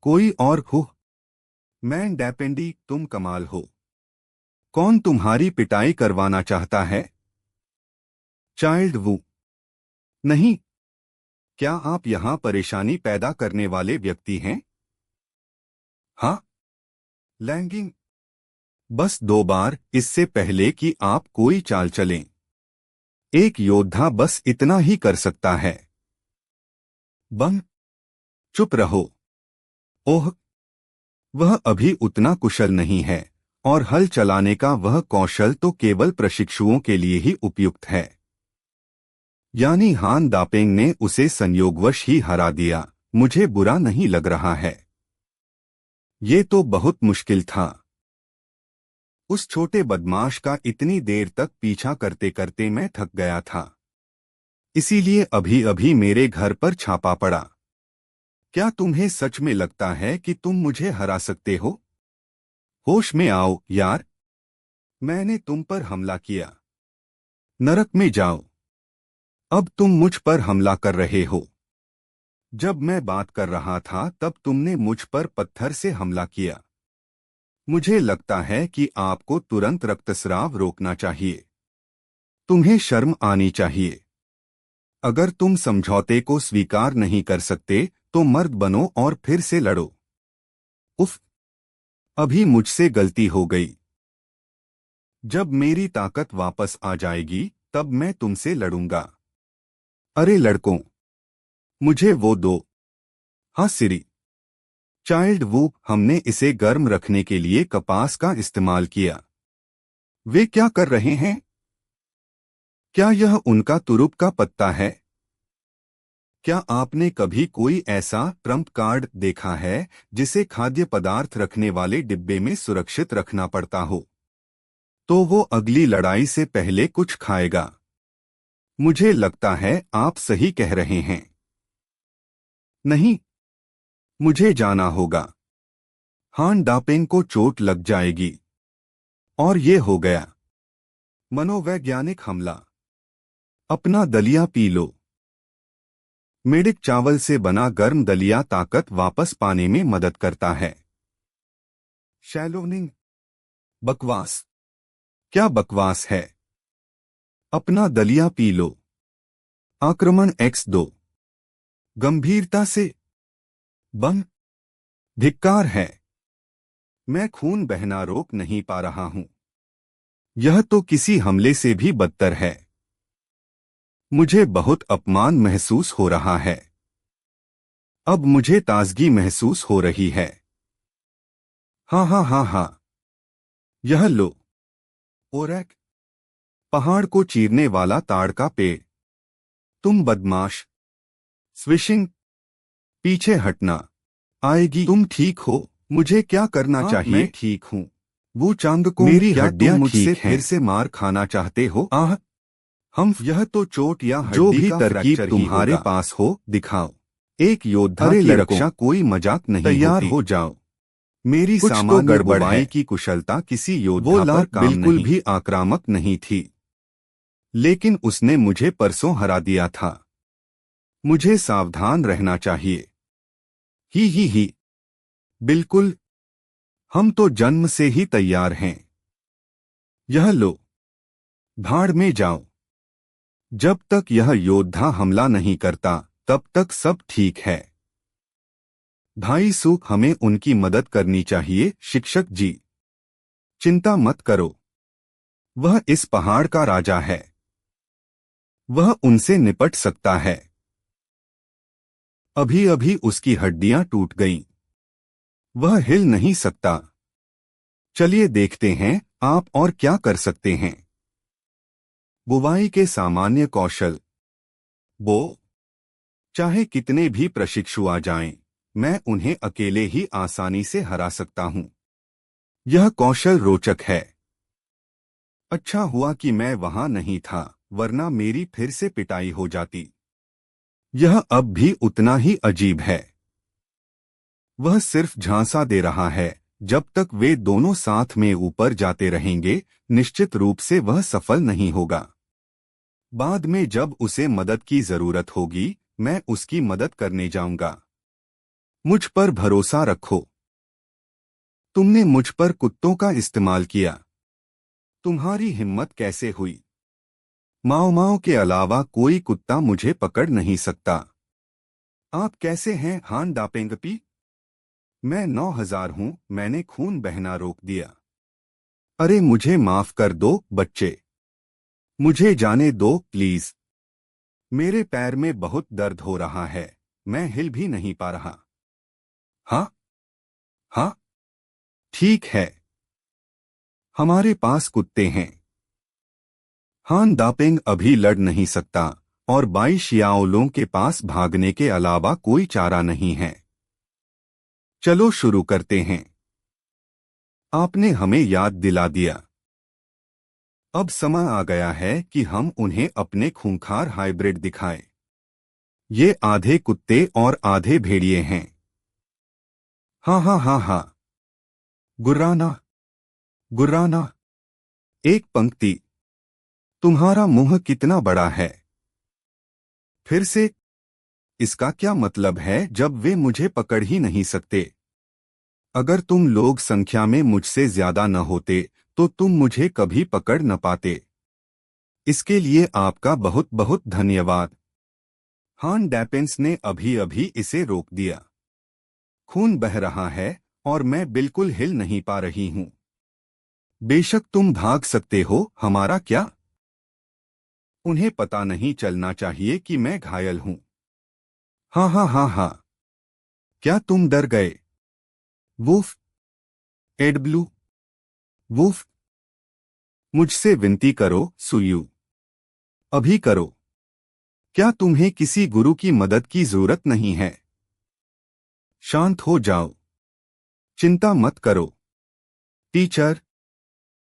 कोई और हो? मैं डैपेंडी, तुम कमाल हो। कौन तुम्हारी पिटाई करवाना चाहता है? चाइल्ड वू। नहीं। क्या आप यहां परेशानी पैदा करने वाले व्यक्ति हैं? हाँ। लैंगिंग। बस 2 बार, इससे पहले कि आप कोई चाल चलें। एक योद्धा बस इतना ही कर सकता है। बंद। चुप रहो। ओह। वह अभी उतना कुशल नहीं है, और हल चलाने का वह कौशल तो केवल प्रशिक्षुओं के लिए ही उपयुक्त है। यानी हान दापेंग ने उसे संयोगवश ही हरा दिया। मुझे बुरा नहीं लग रहा है। ये तो बहुत मुश्किल था। उस छोटे बदमाश का इतनी देर तक पीछा करते करते मैं थक गया था। इसीलिए अभी अभी मेरे घर पर छापा पड़ा। क्या तुम्हें सच में लगता है कि तुम मुझे हरा सकते हो? होश में आओ यार। मैंने तुम पर हमला किया। नरक में जाओ। अब तुम मुझ पर हमला कर रहे हो। जब मैं बात कर रहा था तब तुमने मुझ पर पत्थर से हमला किया। मुझे लगता है कि आपको तुरंत रक्तस्राव रोकना चाहिए। तुम्हें शर्म आनी चाहिए। अगर तुम समझौते को स्वीकार नहीं कर सकते तो मर्द बनो और फिर से लड़ो। उफ। अभी मुझसे गलती हो गई। जब मेरी ताकत वापस आ जाएगी तब मैं तुमसे लड़ूंगा। अरे लड़कों, मुझे वो दो। हाँ सिरी। चाइल्ड वू, हमने इसे गर्म रखने के लिए कपास का इस्तेमाल किया। वे क्या कर रहे हैं? क्या यह उनका तुरुप का पत्ता है? क्या आपने कभी कोई ऐसा ट्रम्प कार्ड देखा है जिसे खाद्य पदार्थ रखने वाले डिब्बे में सुरक्षित रखना पड़ता हो? तो वो अगली लड़ाई से पहले कुछ खाएगा। मुझे लगता है आप सही कह रहे हैं। नहीं। मुझे जाना होगा। हान डापेंग को चोट लग जाएगी। और ये हो गया। मनोवैज्ञानिक हमला। अपना दलिया पी लो। मेडिक चावल से बना गर्म दलिया ताकत वापस पाने में मदद करता है। शैलोनिंग। बकवास। क्या बकवास है? अपना दलिया पी लो। आक्रमण X2। गंभीरता से। बंद। धिक्कार है। मैं खून बहना रोक नहीं पा रहा हूं। यह तो किसी हमले से भी बदतर है। मुझे बहुत अपमान महसूस हो रहा है। अब मुझे ताजगी महसूस हो रही है। हाँ हाँ हाँ हाँ। यह लो। ओरैक। पहाड़ को चीरने वाला ताड़ का पेड़। तुम बदमाश। स्विशिंग। पीछे हटना। आएगी। तुम ठीक हो? मुझे क्या करना चाहिए? मैं ठीक हूँ। वो चांद को मेरी हड्डियां मुझसे फिर से मार खाना चाहते हो? हम यह तो चोट या जो भी तरकीब तुम्हारे पास हो दिखाओ। एक योद्धा की रक्षा कोई मजाक नहीं। तैयार हो जाओ। मेरी सामान्य बुवाई की कुशलता किसी योद्धा पर काम बिल्कुल भी आक्रामक नहीं थी। लेकिन उसने मुझे परसों हरा दिया था। मुझे सावधान रहना चाहिए। ही। बिल्कुल। हम तो जन्म से ही तैयार हैं। यह लो। भाड़ में जाओ। जब तक यह योद्धा हमला नहीं करता तब तक सब ठीक है। भाई सू, हमें उनकी मदद करनी चाहिए शिक्षक जी। चिंता मत करो। वह इस पहाड़ का राजा है। वह उनसे निपट सकता है। अभी अभी उसकी हड्डियां टूट गईं। वह हिल नहीं सकता। चलिए देखते हैं आप और क्या कर सकते हैं। बुवाई के सामान्य कौशल। बो। चाहे कितने भी प्रशिक्षु आ जाएं, मैं उन्हें अकेले ही आसानी से हरा सकता हूं। यह कौशल रोचक है। अच्छा हुआ कि मैं वहां नहीं था, वरना मेरी फिर से पिटाई हो जाती। यह अब भी उतना ही अजीब है। वह सिर्फ झांसा दे रहा है। जब तक वे दोनों साथ में ऊपर जाते रहेंगे, निश्चित रूप से वह सफल नहीं होगा। बाद में जब उसे मदद की जरूरत होगी, मैं उसकी मदद करने जाऊंगा। मुझ पर भरोसा रखो। तुमने मुझ पर कुत्तों का इस्तेमाल किया। तुम्हारी हिम्मत कैसे हुई? माओ माओ के अलावा कोई कुत्ता मुझे पकड़ नहीं सकता। आप कैसे हैं हान दापेंगपी? मैं 9000 हूं। मैंने खून बहना रोक दिया। अरे मुझे माफ कर दो बच्चे। मुझे जाने दो प्लीज। मेरे पैर में बहुत दर्द हो रहा है। मैं हिल भी नहीं पा रहा। हाँ हाँ, ठीक है। हमारे पास कुत्ते हैं। हान दापेंग अभी लड़ नहीं सकता और 22 याओलों के पास भागने के अलावा कोई चारा नहीं है। चलो शुरू करते हैं। आपने हमें याद दिला दिया। अब समय आ गया है कि हम उन्हें अपने खूंखार हाइब्रिड दिखाएं। ये आधे कुत्ते और आधे भेड़िए हैं। हाँ हाँ हाँ हाँ। गुर्राना गुर्राना। एक पंक्ति। तुम्हारा मुंह कितना बड़ा है? फिर से। इसका क्या मतलब है जब वे मुझे पकड़ ही नहीं सकते? अगर तुम लोग संख्या में मुझसे ज्यादा न होते तो तुम मुझे कभी पकड़ न पाते। इसके लिए आपका बहुत बहुत धन्यवाद। हान डैपेंस ने अभी अभी इसे रोक दिया। खून बह रहा है और मैं बिल्कुल हिल नहीं पा रही हूं। बेशक तुम भाग सकते हो, हमारा क्या? उन्हें पता नहीं चलना चाहिए कि मैं घायल हूं। हाँ हाँ हाँ हाँ। क्या तुम डर गए? वूफ। एडब्लू। वूफ। मुझसे विनती करो सुयू। अभी करो। क्या तुम्हें किसी गुरु की मदद की जरूरत नहीं है? शांत हो जाओ। चिंता मत करो टीचर।